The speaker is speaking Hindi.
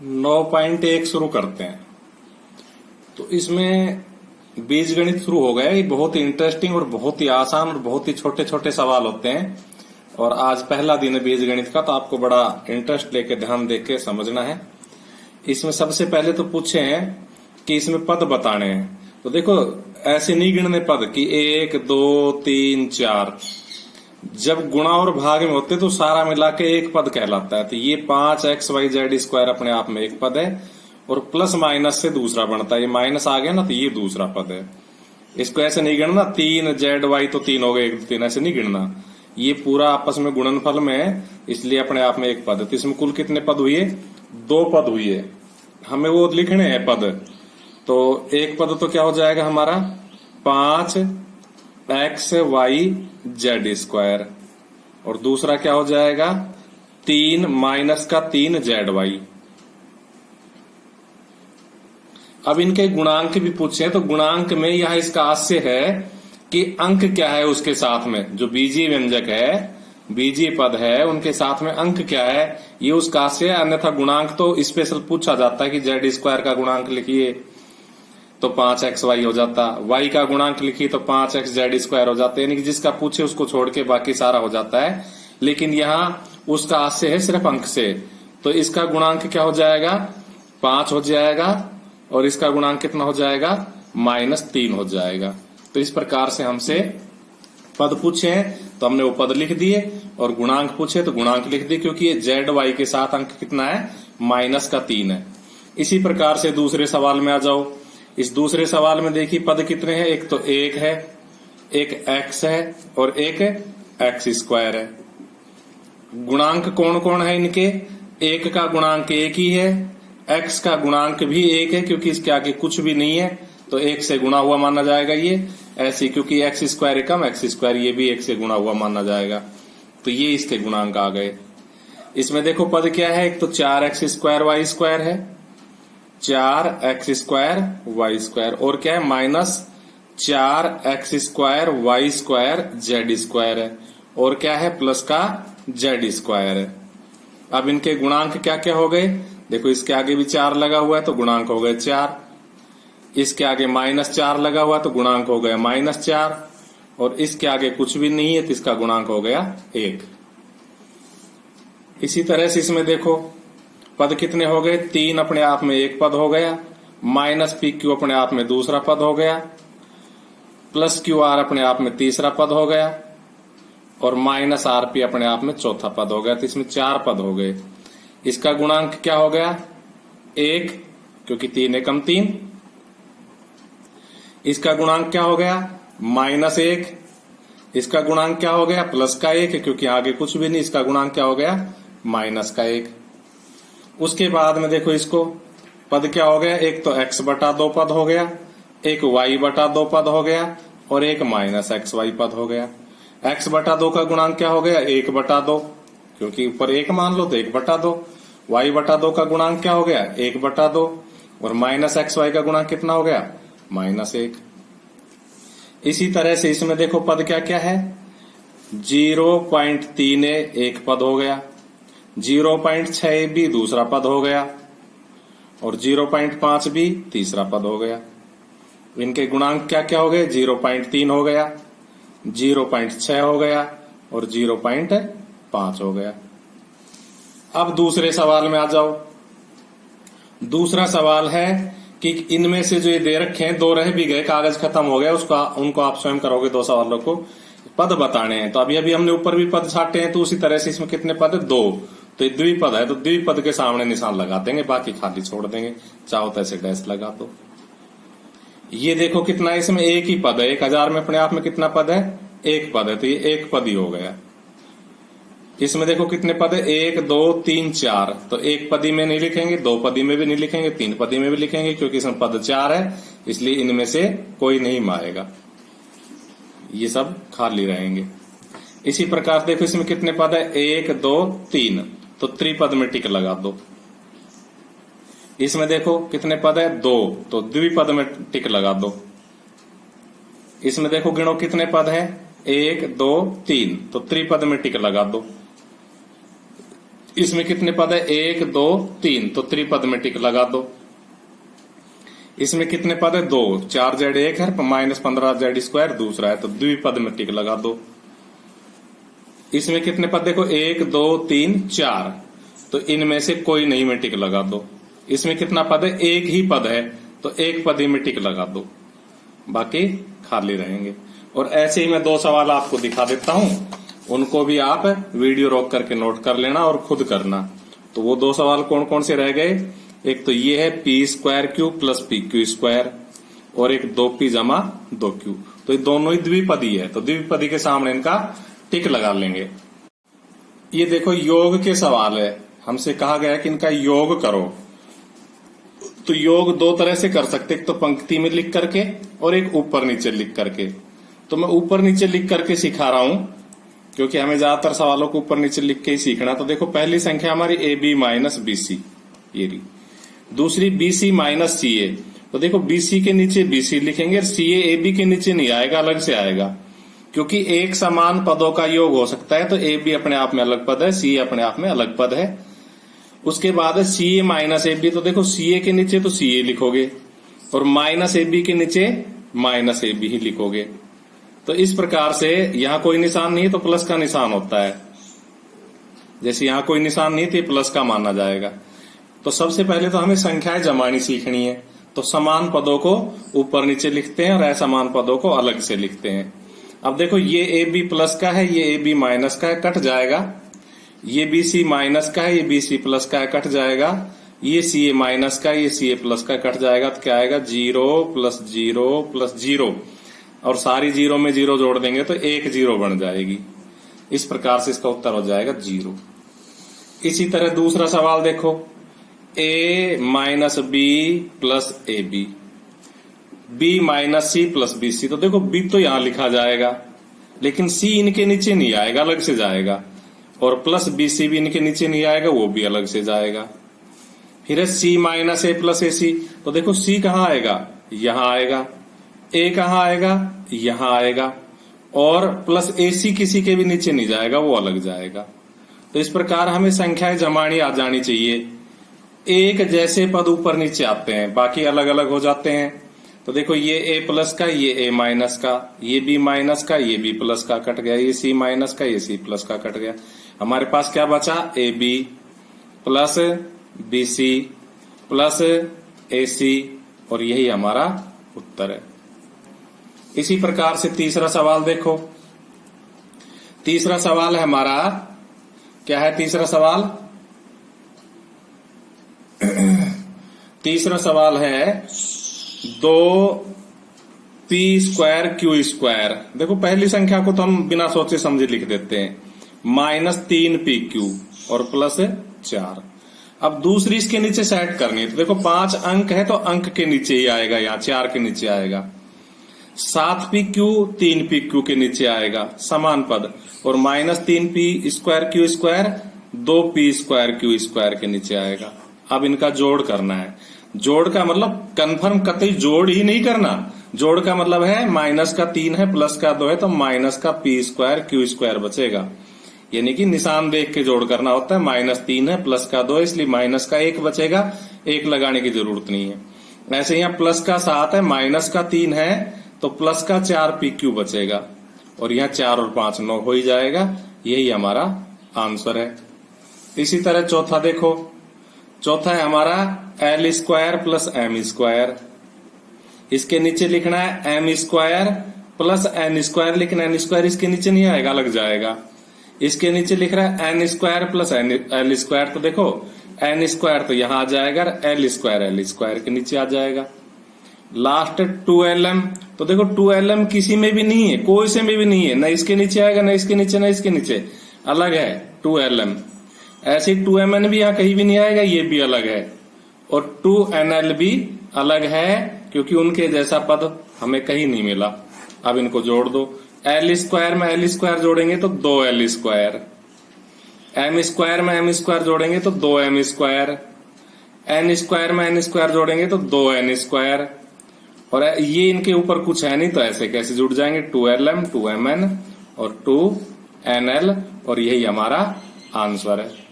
9.1 शुरू करते हैं। तो इसमें बीजगणित शुरू हो गया। ये बहुत ही इंटरेस्टिंग और बहुत ही आसान और बहुत ही छोटे छोटे सवाल होते हैं। और आज पहला दिन है बीजगणित का, तो आपको बड़ा इंटरेस्ट लेके ध्यान देके समझना है। इसमें सबसे पहले तो पूछे हैं कि इसमें पद बताने हैं। तो देखो ऐसे नहीं गिनने पद कि 1 2 3 4। जब गुणा और भाग में होते तो सारा मिला के एक पद कहलाता है। तो ये 5xyz² अपने आप में एक पद है और प्लस माइनस से दूसरा बनता है। ये माइनस आ गया ना, तो ये दूसरा पद है। इसको ऐसे नहीं गिनना 3zy तो 3 हो गए 1 2 3, ऐसे नहीं गिनना। ये पूरा आपस में गुणनफल में है, इसलिए अपने आप में एक पद है। तो इसमें कुल कितने पद हुए? 2 पद हुए। हमें वो लिखने हैं पद। तो एक पद तो क्या हो जाएगा हमारा 5xyz² और दूसरा क्या हो जाएगा 3 माइनस का 3zy। अब इनके गुणांक भी पूछे तो गुणांक में यह इसका आशय है कि अंक क्या है उसके साथ में, जो बीजीय व्यंजक है बीजीय पद है उनके साथ में अंक क्या है, ये उसका आशय है। अन्यथा गुणांक तो स्पेशल पूछा जाता है कि z² का गुणांक लिखिए तो 5xy हो जाता, y का गुणांक लिखिए तो 5xz² हो जाता है। यानी कि जिसका पूछे उसको छोड़ के बाकी सारा हो जाता है। लेकिन यहाँ उसका आशय है सिर्फ अंक से, तो इसका गुणांक क्या हो जाएगा 5 हो जाएगा और इसका गुणांक कितना हो जाएगा -3 हो जाएगा। तो इस प्रकार से हमसे पद पूछे हैं तो हमने वो पद लिख दिए और गुणांक पूछे तो गुणांक लिख दिए, क्योंकि ये zy के साथ अंक कितना है -3 है। इसी प्रकार से दूसरे सवाल में आ जाओ। इस दूसरे सवाल में देखिए पद कितने हैं, एक तो 1 है, एक x है और एक x² है। गुणांक कौन कौन है इनके? 1 का गुणांक 1 ही है, x का गुणांक भी 1 है क्योंकि इसके आगे कुछ भी नहीं है तो 1 से गुणा हुआ माना जाएगा। ये ऐसे क्योंकि x² कम x², ये भी 1 से गुणा हुआ माना जाएगा। तो ये इसके गुणांक आ गए। इसमें देखो पद क्या है, एक तो 4x² y² है, 4x² y² और क्या है -4x² y² z² है और क्या है प्लस का z² है। अब इनके गुणांक क्या क्या हो गए? देखो इसके आगे भी 4 लगा हुआ है तो गुणांक हो गए 4, इसके आगे -4 लगा हुआ तो गुणांक हो गया -4 और इसके आगे कुछ भी नहीं है तो इसका गुणांक हो गया 1। इसी तरह से इसमें देखो पद कितने हो गए, 3 अपने आप में एक पद हो गया, -pq अपने आप में दूसरा पद हो गया, +qr अपने आप में तीसरा पद हो गया और -rp अपने आप में चौथा पद हो गया। तो इसमें 4 पद हो गए। इसका गुणांक क्या हो गया 1, क्योंकि 3 एकम 3। इसका गुणांक क्या हो गया -1। इसका गुणांक क्या हो गया प्लस का 1, क्योंकि आगे कुछ भी नहीं। इसका गुणांक क्या हो गया -1। उसके बाद में देखो इसको पद क्या हो गया, एक तो x/2 पद हो गया, एक y/2 पद हो गया और एक -xy पद हो गया। x/2 का गुणांक क्या हो गया 1/2, क्योंकि ऊपर 1 मान लो तो 1/2। y/2 का गुणांक क्या हो गया 1/2 और -xy का गुणांक कितना हो गया -1। इसी तरह से इसमें देखो पद क्या क्या है, 0.3 एक पद हो गया, 0.6 भी दूसरा पद हो गया और 0.5 भी तीसरा पद हो गया। इनके गुणांक क्या क्या हो गए 0.3 हो गया, 0.6 हो गया और 0.5 हो गया। अब दूसरे सवाल में आ जाओ। दूसरा सवाल है कि इनमें से जो ये दे रखे हैं 2 रह भी गए, कागज खत्म हो गया, उसका उनको आप स्वयं करोगे 2 सवालों को। पद बताने हैं तो अभी हमने ऊपर भी पद छाटे हैं, तो उसी तरह से इसमें कितने पद है 2। तो द्विपद है तो द्विपद के सामने निशान लगा देंगे, बाकी खाली छोड़ देंगे, चाहो तो ऐसे डैश लगा दो। ये देखो कितना है, इसमें एक ही पद है। 1000 में अपने आप में कितना पद है 1 पद है, तो ये 1 पद ही हो गया। इसमें देखो कितने पद है 1 2 3 4, तो 1 पदी में नहीं लिखेंगे, 2 पदी में भी नहीं लिखेंगे, 3 पदी में भी लिखेंगे, क्योंकि इसमें पद 4 है, इसलिए इनमें से कोई नहीं मारेगा, ये सब खाली रहेंगे। इसी प्रकार देखो इसमें कितने पद है 1 2 3, तो त्रिपद में टिक लगा दो। इसमें देखो कितने पद है 2, तो द्विपद में टिक लगा दो। इसमें देखो गिनो कितने पद है 1 2 3, तो त्रिपद में टिक लगा दो। इसमें कितने पद है, 1 2 3, तो त्रिपद में टिक लगा दो। इसमें कितने पद है, 2, 4z एक है, -15z² दूसरा है, तो द्विपद में टिक लगा दो। इसमें कितने पद देखो, 1 2 3 4, तो इनमें से कोई नहीं में टिक लगा दो। इसमें कितना पद है, एक ही पद है, तो एक पद ही में टिक लगा दो, बाकी खाली रहेंगे। और ऐसे ही मैं 2 सवाल आपको दिखा देता हूं, उनको भी आप वीडियो रोक करके नोट कर लेना और खुद करना। तो वो 2 सवाल कौन कौन से रह गए, एक तो ये है p² प्लस pq², और एक 2p जमा 2q, तो ये दोनों ही द्विपदी है, तो द्विपदी के सामने इनका टिक लगा लेंगे। ये देखो योग के सवाल है, हमसे कहा गया कि इनका योग करो। तो योग 2 तरह से कर सकते, एक तो पंक्ति में लिख करके और एक ऊपर नीचे लिख करके। तो मैं ऊपर नीचे लिख करके सिखा रहा हूं, क्योंकि हमें ज्यादातर सवालों को ऊपर नीचे लिख के ही सीखना। तो देखो पहली संख्या हमारी AB माइनस BC, ये रही। दूसरी BC माइनस CA, तो देखो BC के नीचे BC लिखेंगे और CA AB के नीचे नहीं आएगा, अलग से आएगा, क्योंकि एक समान पदों का योग हो सकता है। तो AB अपने आप में अलग पद है, CA अपने आप में अलग पद है। उसके बाद है CA माइनस AB, तो देखो CA के नीचे तो CA लिखोगे और माइनस AB के नीचे माइनस AB ही लिखोगे। तो इस प्रकार से यहां कोई निशान नहीं है तो प्लस का निशान होता है, जैसे यहां कोई निशान नहीं है तो ये प्लस का माना जाएगा। तो सबसे पहले तो हमें संख्याएं जमानी सीखनी है, तो समान पदों को ऊपर नीचे लिखते हैं और असमान पदों को अलग से लिखते हैं। अब देखो ये AB प्लस का है, ये AB माइनस का है, कट जाएगा। ये BC माइनस का है, ये BC प्लस का है, कट जाएगा। ये CA माइनस का, ये CA प्लस का, कट जाएगा। तो क्या आएगा, 0 प्लस 0 प्लस 0, और सारी 0 में 0 जोड़ देंगे तो 1 0 बन जाएगी। इस प्रकार से इसका उत्तर हो जाएगा 0। इसी तरह दूसरा सवाल देखो, A minus B plus AB, B minus C plus BC, तो देखो B तो यहां लिखा जाएगा, लेकिन C इनके नीचे नहीं आएगा, अलग से जाएगा। और प्लस BC भी इनके नीचे नहीं आएगा, वो भी अलग से जाएगा। फिर है C minus A plus AC, तो देखो C कहाँ आएगा, यहां आएगा। A कहाँ आएगा, यहां आएगा। और प्लस AC किसी के भी नीचे नहीं जाएगा, वो अलग जाएगा। तो इस प्रकार हमें संख्याएं जमानी आ जानी चाहिए। एक जैसे पद ऊपर नीचे आते हैं, बाकी अलग अलग हो जाते हैं। तो देखो ये A प्लस का, ये A माइनस का, ये B माइनस का, ये B प्लस का, कट गया। ये C माइनस का, ये C प्लस का, कट गया। हमारे पास क्या बचा, AB plus BC plus AC, और यही हमारा उत्तर है। इसी प्रकार से तीसरा सवाल देखो। तीसरा सवाल है हमारा, क्या है तीसरा सवाल, तीसरा सवाल है 2p² q²। देखो पहली संख्या को तो हम बिना सोचे समझे लिख देते हैं, -3pq और प्लस 4। अब दूसरी इसके नीचे सेट करनी है, तो देखो 5 अंक है तो अंक के नीचे ही आएगा, यहाँ 4 के नीचे आएगा। 7pq 3pq के नीचे आएगा, समान पद। और -3p² q² 2p² q² के नीचे आएगा। अब इनका जोड़ करना है। जोड़ का मतलब कंफर्म कतई जोड़ ही नहीं करना, जोड़ का मतलब है माइनस का 3 है प्लस का 2 है तो माइनस का p² q² बचेगा, यानी कि निशान देख के जोड़ करना होता है। -3 है प्लस का 2 है, इसलिए माइनस का 1 बचेगा, 1 लगाने की जरूरत नहीं है। ऐसे यहाँ प्लस का 7 है, माइनस का 3 है तो प्लस का 4pq बचेगा, और यहाँ 4 और 5 9 हो ही जाएगा। यही हमारा आंसर है। इसी तरह चौथा देखो, चौथा है हमारा l² प्लस m²। इसके नीचे लिखना है m² प्लस n², लेकिन n² इसके नीचे नहीं आएगा, अलग जाएगा। इसके नीचे लिख रहा है n² प्लस l², तो देखो n² तो यहां आ जाएगा, l² के नीचे आ जाएगा। लास्ट 2lm, तो देखो 2lm किसी में भी नहीं है, कोई से में भी नहीं है, न इसके नीचे आएगा, न इसके नीचे, न इसके नीचे, अलग है 2lm। ऐसे 2mn भी यहाँ कहीं भी नहीं आएगा, ये भी अलग है। और 2nl भी अलग है, क्योंकि उनके जैसा पद हमें कहीं नहीं मिला। अब इनको जोड़ दो, l² में l² जोड़ेंगे तो 2l², m² में m² जोड़ेंगे तो 2m², n² में n² जोड़ेंगे तो 2n²। और ये इनके ऊपर कुछ है नहीं, तो ऐसे कैसे जुड़ जाएंगे, 2lm 2mn और 2nl, और यही हमारा आंसर है।